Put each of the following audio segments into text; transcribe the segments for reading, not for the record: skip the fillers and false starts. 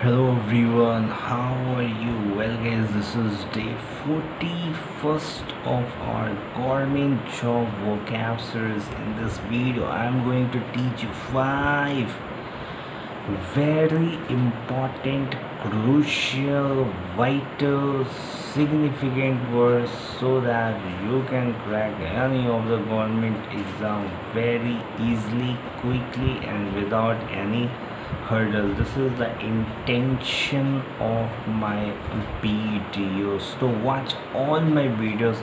Hello everyone, how are you? Well guys, this is day 41st of our government job vocab series. In this video, I'm going to teach you 5 very important, crucial, vital, significant words so that you can crack any of the government exam very easily, quickly, and without any hurdle. This is the intention of my videos. So watch all my videos.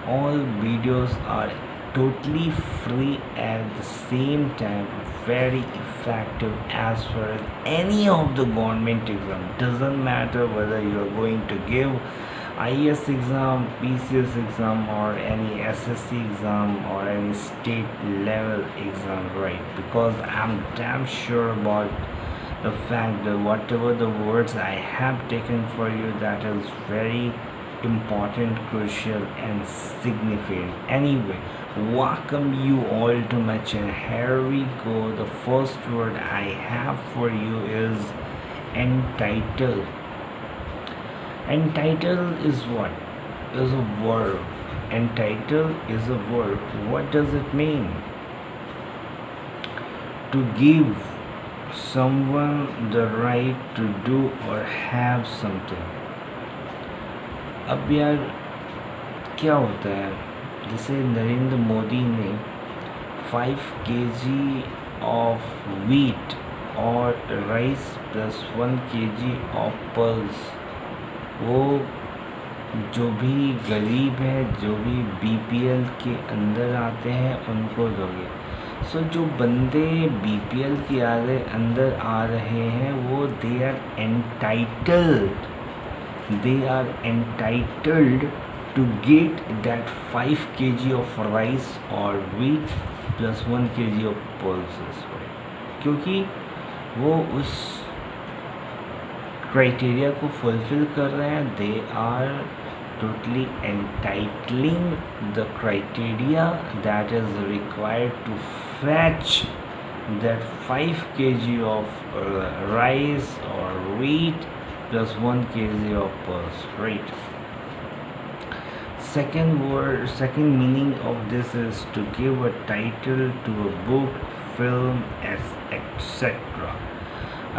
All videos are totally free at the same time, very effective as far as any of the government exam. Doesn't matter whether you are going to give IAS exam, PCS exam, or any SSC exam, or any state level exam, right? Because I'm damn sure about the fact that whatever the words I have taken for you, that is very important, crucial, and significant. Anyway, welcome you all to my channel. Here we go. The first word I have for you is entitled. Entitled is what? Is a verb. Entitled is a verb. What does it mean? To give someone the right to do or have something. अब यार क्या होता है, जैसे नरेंद्र मोदी ने 5 kg of wheat और rice plus 1 kg of pulse, वो जो भी गरीब है, जो भी बीपीएल के अंदर आते हैं उनको दोगे. सो जो बंदे बीपीएल के अंदर आ रहे हैं वो they are entitled to get that 5 kg of rice or wheat plus 1 kg of pulses, right? क्योंकि वो उस क्राइटेरिया को फुलफिल कर रहे हैं. They are totally entitling the criteria that is required to fetch that 5 kg of rice or wheat plus 1 kg of pulse, right? Second meaning of this is to give a title to a book, film, etc.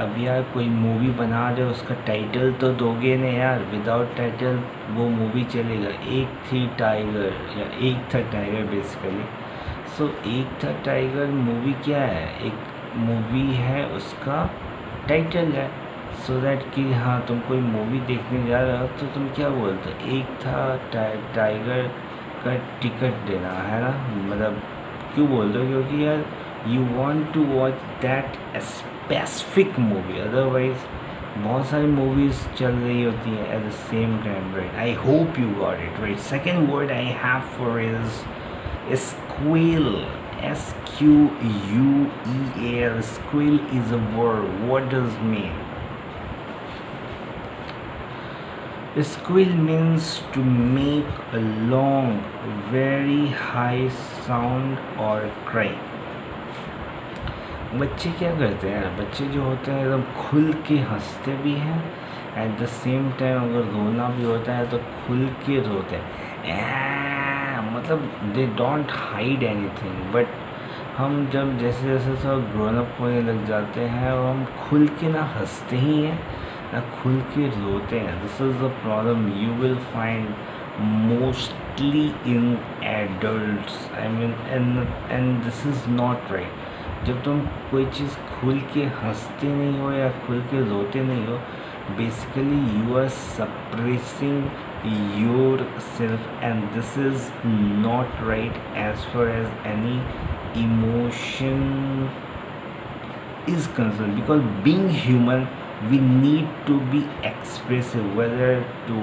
अब यार कोई movie बना रहे हो, उसका title तो दोगे ना यार. विदाउट टाइटल वो मूवी चलेगा. एक थी टाइगर या एक था टाइगर बेसिकली. सो एक था टाइगर मूवी क्या है? एक मूवी है, उसका टाइटल है. सो दैट कि हाँ, तुम कोई मूवी देखने जा रहे हो तो तुम क्या बोलते हो? एक था टाइगर का टिकट देना है ना. मतलब क्यों बोलते हो? क्योंकि यार you want to watch that specific movie. Otherwise बहुत सारी मूवीज़ चल रही होती हैं at the same time, right? I hope you got it, right? Second word I have for is squill. SQUEL. Squill is a word. What does it mean? Squill means to make a long, very high sound or cry. बच्चे क्या करते हैं? बच्चे जो होते हैं एकदम खुल के हंसते भी हैं, एट द सेम टाइम अगर रोना भी होता है तो खुल के रोते हैं. मतलब they don't hide anything. But हम जब जैसे जैसे सब ग्रोन अप होने लग जाते हैं और हम खुल के ना हंसते ही हैं ना खुल के रोते हैं. This is the problem you will find mostly in adults. I mean and this is not right. जब तुम कोई चीज़ खुल के हंसते नहीं हो या खुल के रोते नहीं हो, basically you are suppressing yourself, and this is not right as far as any emotion is concerned. Because being human, we need to be expressive, whether to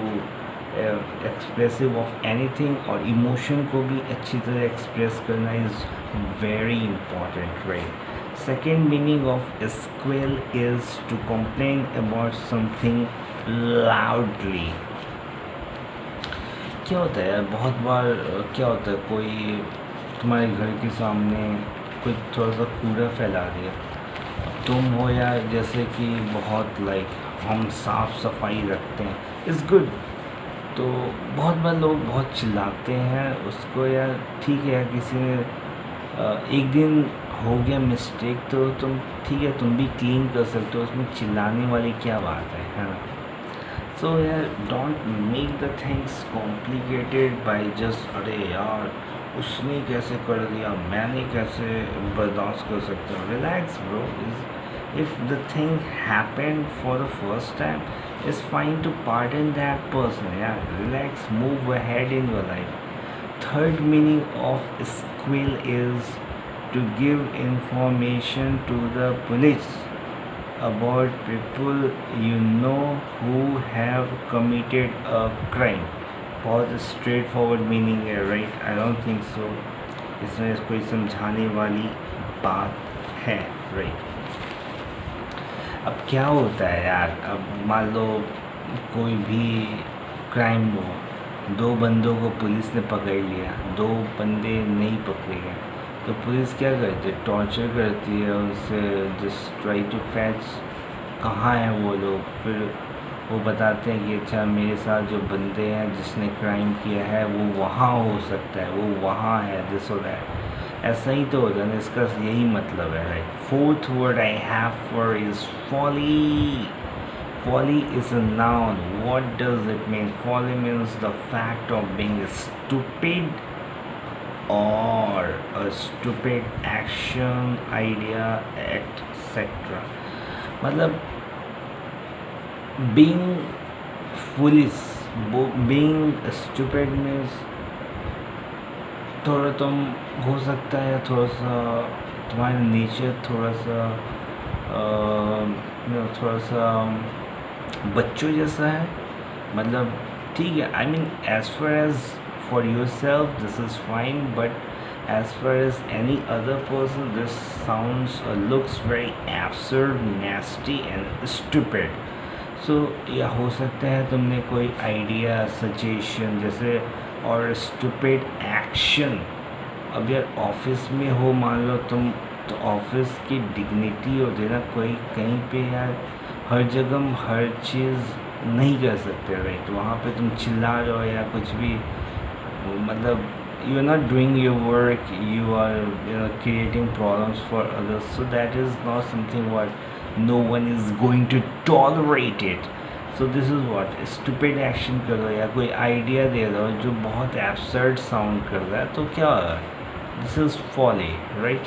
expressive of anything or emotion को भी अच्छी तरह express करना is very important, right? Second meaning of squeal is to complain about something loudly. क्या होता है यार, बहुत बार क्या होता है, कोई तुम्हारे घर के सामने कोई थोड़ा सा कूड़ा फैला दिया. तुम हो या जैसे कि बहुत हम साफ सफाई रखते हैं, इज़ गुड। तो बहुत बार लोग बहुत चिल्लाते हैं उसको, यार ठीक है किसी ने एक दिन हो गया मिस्टेक, तो तुम ठीक है तुम भी क्लीन कर सकते हो, उसमें चिल्लाने वाली क्या बात है ना। सो यार don't make the things complicated by just अरे यार उसने कैसे कर दिया, मैंने कैसे बर्दाश्त कर सकता हूँ। Relax bro, if the thing happened for the first time it's fine to pardon that person. यार relax, move ahead in your life. Third meaning of squeal is to give information to the police about people you know who have committed a crime। बहुत straight forward meaning है, right? I don't think so इसमें कोई समझाने वाली बात है, right? अब क्या होता है यार, अब मान लो कोई भी क्राइम हो, दो बंदों को पुलिस ने पकड़ लिया, दो बंदे नहीं पकड़े गए, तो पुलिस क्या करती है? टॉर्चर करती है उनसे, जस्ट ट्राई टू फैच कहाँ हैं वो लोग। फिर वो बताते हैं कि अच्छा मेरे साथ जो बंदे हैं जिसने क्राइम किया है वो वहाँ हो सकता है, वो वहाँ है, दिस और दैट। ऐसा ही तो होता है ना, इसका यही मतलब है, right? Fourth word I have for is folly. Folly is a noun. What does it mean? Folly means the fact of being stupid or a stupid action, idea, etc. मतलब being foolish, being stupid means थोड़ा तुम हो सकता है थोड़ा सा तुम्हारा nature थोड़ा सा बच्चों जैसा है। मतलब ठीक है, I mean as far as for yourself this is fine, but as far as any other person this sounds looks very absurd, nasty and stupid. So या हो सकता है तुमने कोई आइडिया, सजेशन जैसे, और स्टूपिड एक्शन। अब यार ऑफिस में हो मान लो तुम, तो ऑफिस की डिग्निटी होती है ना, कोई कहीं पे यार हर जगह हर चीज़ नहीं कर सकते, राइट? वहाँ पे तुम चिल्ला रहे हो या कुछ भी, मतलब you are not doing your work, you are creating problems for others, so that is not something what no one is going to tolerate it. So this is what stupid action कर रहे हो या कोई idea दे रहे हो जो बहुत absurd sound कर रहा है, तो क्या होगा? This is folly, right?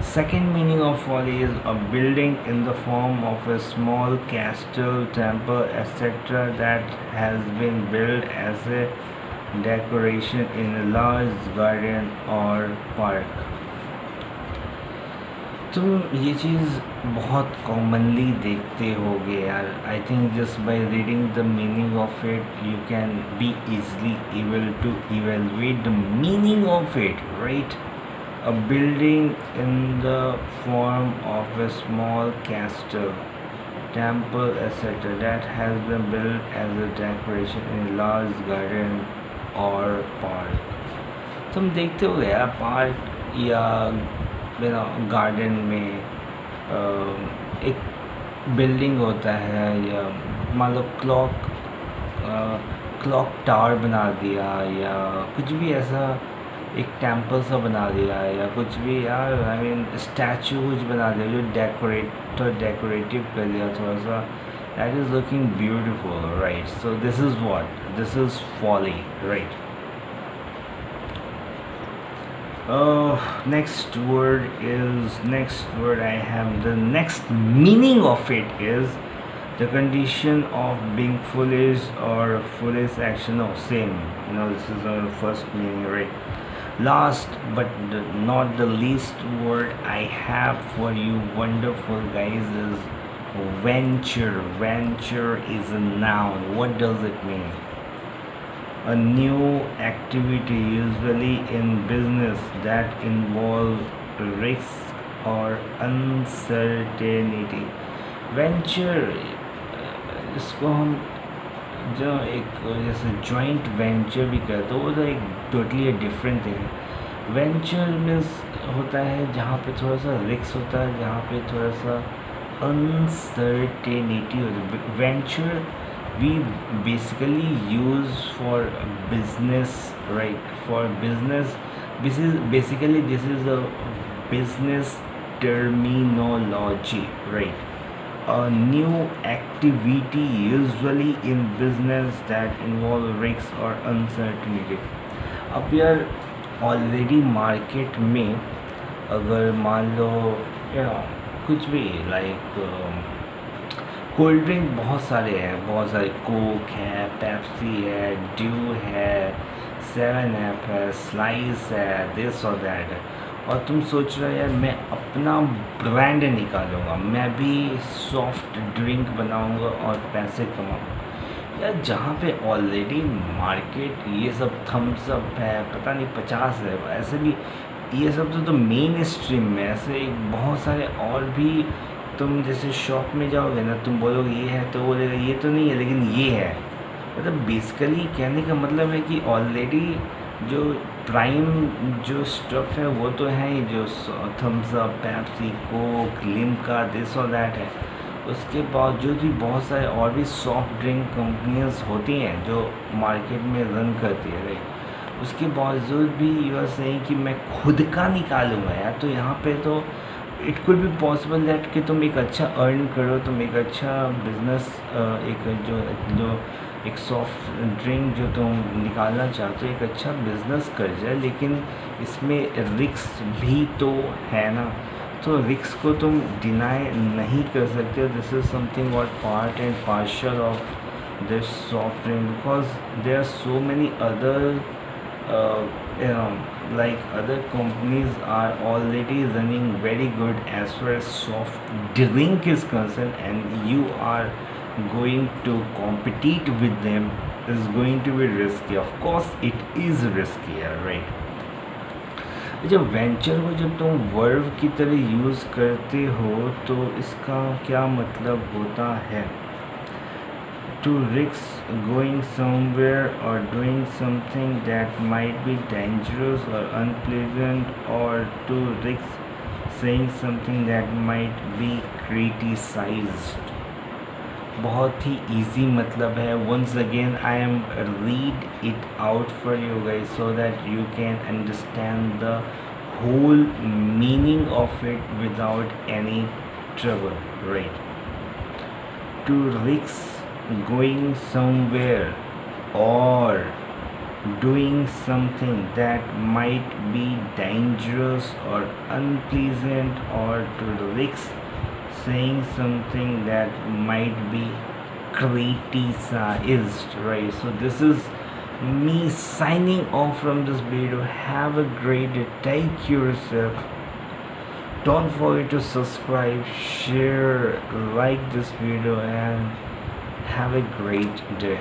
Second meaning of folly is a building in the form of a small castle, temple, etc. that has been built as a decoration in a large garden or park। तुम ये चीज़ बहुत commonly देखते होगे यार। I think just by reading the meaning of it you can be easily able to evaluate the meaning of it, right? A building in the form of a small castle, temple, etc. that has been built as a decoration in a large garden or park। तुम देखते हो यार park या garden में एक building होता है, या मान लो क्लॉक टावर बना दिया, या कुछ भी ऐसा एक टेम्पल सा बना दिया, या कुछ भी यार आई मीन स्टैचू कुछ बना दिया जो डेकोरेटिव कर दिया थोड़ा सा, that is looking beautiful, right? So this is what, this is folly, right? next word I have, the next meaning of it is the condition of being foolish or foolish action. No, same, this is the first meaning, right? Last but not the least word I have for you wonderful guys is venture. Venture is a noun. What does it mean? A new activity, usually in business, that involves risk or uncertainty। Venture, इसको हम जो एक जैसे joint venture भी कहते हैं, वो तो एक टोटली डिफरेंट थिंग है। वेंचर मीन्स होता है जहाँ पे थोड़ा सा रिस्क होता है, जहाँ पे थोड़ा सा अनसर्टेनिटी होती है. Venture we basically use for business, right? For business, this is a business terminology, right? A new activity usually in business that involve risk or uncertainty. अब यार ऑलरेडी मार्केट में अगर मान लो कुछ भी लाइक कोल्ड ड्रिंक बहुत सारे हैं, बहुत सारे कोक है, पेप्सी है, ड्यू है, सेवन अप है, स्लाइस है, दिस और दैट है. और तुम सोच रहे हो यार मैं अपना ब्रांड निकालूंगा, मैं भी सॉफ्ट ड्रिंक बनाऊंगा और पैसे कमाऊंगा. यार जहाँ पे ऑलरेडी मार्केट ये सब थम्स अप है, पता नहीं 50 है, ऐसे भी ये सब तो मेन स्ट्रीम में ऐसे बहुत सारे और भी. तुम जैसे शॉप में जाओगे ना, तुम बोलोगे ये है तो बोलेगा ये तो नहीं है लेकिन ये है. मतलब बेसिकली कहने का मतलब है कि ऑलरेडी जो प्राइम जो स्टफ़ है वो तो है ही, जो Thums Up, Pepsi, Coke, Limca, this और दैट है. उसके बावजूद भी बहुत सारे और भी सॉफ्ट ड्रिंक कंपनियां होती हैं जो मार्केट में रन करती है, राइट. उसके बावजूद भी यू आर सेइंग कि मैं खुद का निकालूंगा यार. तो यहाँ पे तो it could be possible that कि तुम एक अच्छा अर्न करो, तुम एक अच्छा बिजनेस, एक जो जो एक सॉफ्ट ड्रिंक जो तुम निकालना चाहते हो एक अच्छा बिजनेस कर जाए, लेकिन इसमें रिस्क भी तो है ना. तो रिस्क को तुम डिनाई नहीं कर सकते. This is something what part and parcel of this soft drink, because there are so many other like other companies are already running very good as far as soft drink is concerned, and you are going to compete with them is going to be risky. Of course it is risky, right? जब venture को जब तुम verb की तरह use करते हो तो इसका क्या मतलब होता है? To risk going somewhere or doing something that might be dangerous or unpleasant, or to risk saying something that might be criticized. बहुत ही easy मतलब है. Once again I am read it out for you guys so that you can understand the whole meaning of it without any trouble, right? To risk going somewhere or doing something that might be dangerous or unpleasant, or to risk saying something that might be criticized, right? So this is me signing off from this video. Have a great day, take care of yourself. Don't forget to subscribe, share, like this video, and have a great day.